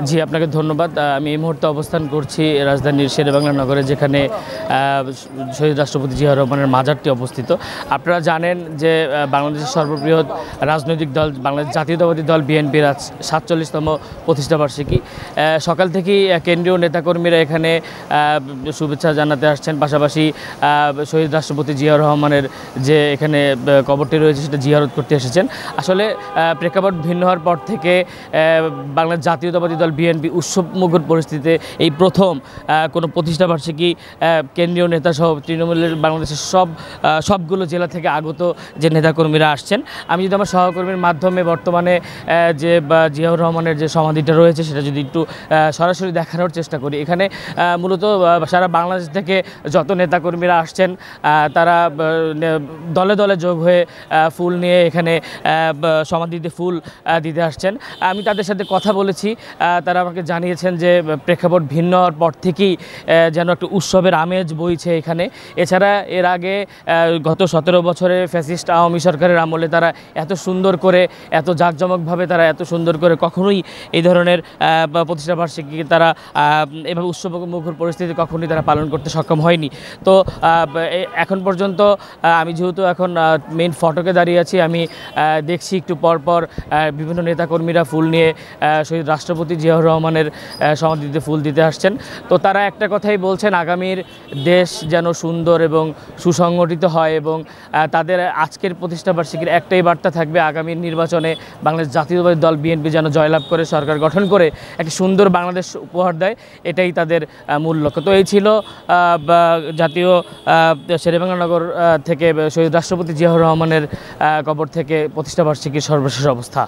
জি, আপনাকে ধন্যবাদ। আমি এই মুহূর্তে অবস্থান করছি রাজধানীর শেরেবাংলা নগরে, যেখানে শহীদ রাষ্ট্রপতি জিয়াউর রহমানের মাজারটি অবস্থিত। আপনারা জানেন যে বাংলাদেশের সর্ববৃহৎ রাজনৈতিক দল বাংলাদেশ জাতীয়তাবাদী দল বিএনপির আজ ৪৭তম প্রতিষ্ঠাবার্ষিকী। সকাল থেকেই কেন্দ্রীয় নেতাকর্মীরা এখানে শুভেচ্ছা জানাতে আসছেন, পাশাপাশি শহীদ রাষ্ট্রপতি জিয়াউর রহমানের যে এখানে কবরটি রয়েছে সেটা জিয়ারত করতে এসেছেন। আসলে প্রেক্ষাপট ভিন্ন হওয়ার পর থেকে বাংলাদেশ জাতীয়তাবাদী দল বিএনপি উৎসবমুখর পরিস্থিতিতে এই প্রথম কোনো প্রতিষ্ঠাবার্ষিকী কেন্দ্রীয় নেতাসহ তৃণমূলের বাংলাদেশের সবগুলো জেলা থেকে আগত যে নেতাকর্মীরা আসছেন। আমি যদি আমার সহকর্মীর মাধ্যমে বর্তমানে যে জিয়াউর রহমানের যে সমাধিটা রয়েছে সেটা যদি একটু সরাসরি দেখানোর চেষ্টা করি। এখানে মূলত সারা বাংলাদেশ থেকে যত নেতাকর্মীরা আসছেন তারা দলে দলে যোগ হয়ে ফুল নিয়ে এখানে সমাধিতে ফুল দিতে আসছেন। আমি তাদের সাথে কথা বলেছি, তারা আমাকে জানিয়েছেন যে প্রেক্ষাপট ভিন্ন হওয়ার পর থেকেই যেন একটা উৎসবের আমেজ বইছে এখানে। এছাড়া এর আগে গত ১৭ বছরে ফ্যাসিস্ট আওয়ামী সরকারের আমলে তারা এত সুন্দর করে এত জাঁকজমকভাবে তারা এত সুন্দর করে কখনোই এই ধরনের প্রতিষ্ঠাবার্ষিকী তারা এভাবে উৎসবমুখর পরিস্থিতি কখনোই তারা পালন করতে সক্ষম হয়নি। তো এখন পর্যন্ত আমি যেহেতু এখন মেইন ফটকে দাঁড়িয়ে আছি, আমি দেখছি একটু পরপর বিভিন্ন নেতাকর্মীরা ফুল নিয়ে শহীদ রাষ্ট্রপতি জিয়াউর রহমানের সমাধিতে ফুল দিতে আসছেন। তো তারা একটা কথাই বলছেন, আগামীর দেশ যেন সুন্দর এবং সুসংগঠিত হয়, এবং তাদের আজকের প্রতিষ্ঠাবার্ষিকীর একটাই বার্তা থাকবে, আগামী নির্বাচনে বাংলাদেশ জাতীয়তাবাদী দল বিএনপি যেন জয়লাভ করে সরকার গঠন করে একটি সুন্দর বাংলাদেশ উপহার দেয়, এটাই তাদের মূল লক্ষ্য। তো এই ছিল জাতীয় শেরেবাংলা নগর থেকে শহীদ রাষ্ট্রপতি জিয়াউর রহমানের কবর থেকে প্রতিষ্ঠাবার্ষিকীর সর্বশেষ অবস্থা।